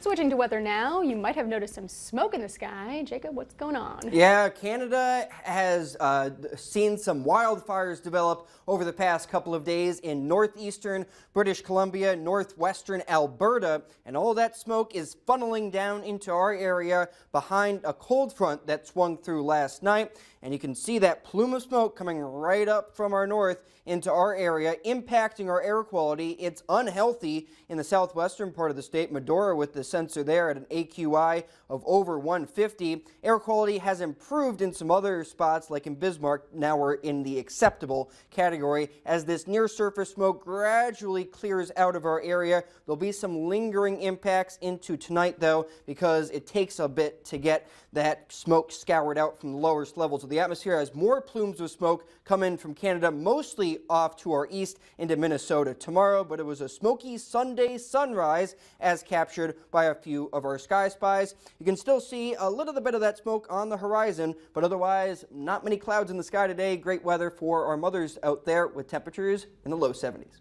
Switching to weather now, you might have noticed some smoke in the sky. Jacob, what's going on? Yeah, Canada has seen some wildfires develop over the past couple of days in northeastern British Columbia, northwestern Alberta, and all that smoke is funneling down into our area behind a cold front that swung through last night. And you can see that plume of smoke coming right up from our north into our area, impacting our air quality. It's unhealthy in the southwestern part of the state, Medora, with the sensor there at an AQI of over 150. Air quality has improved in some other spots, like in Bismarck. Now we're in the acceptable category. As this near-surface smoke gradually clears out of our area, there'll be some lingering impacts into tonight, though, because it takes a bit to get that smoke scoured out from the lowest levels of the atmosphere as more plumes of smoke come in from Canada, mostly off to our east into Minnesota tomorrow. But it was a smoky Sunday sunrise as captured by a few of our sky spies. You can still see a little bit of that smoke on the horizon, but otherwise not many clouds in the sky today. Great weather for our mothers out there with temperatures in the low 70s.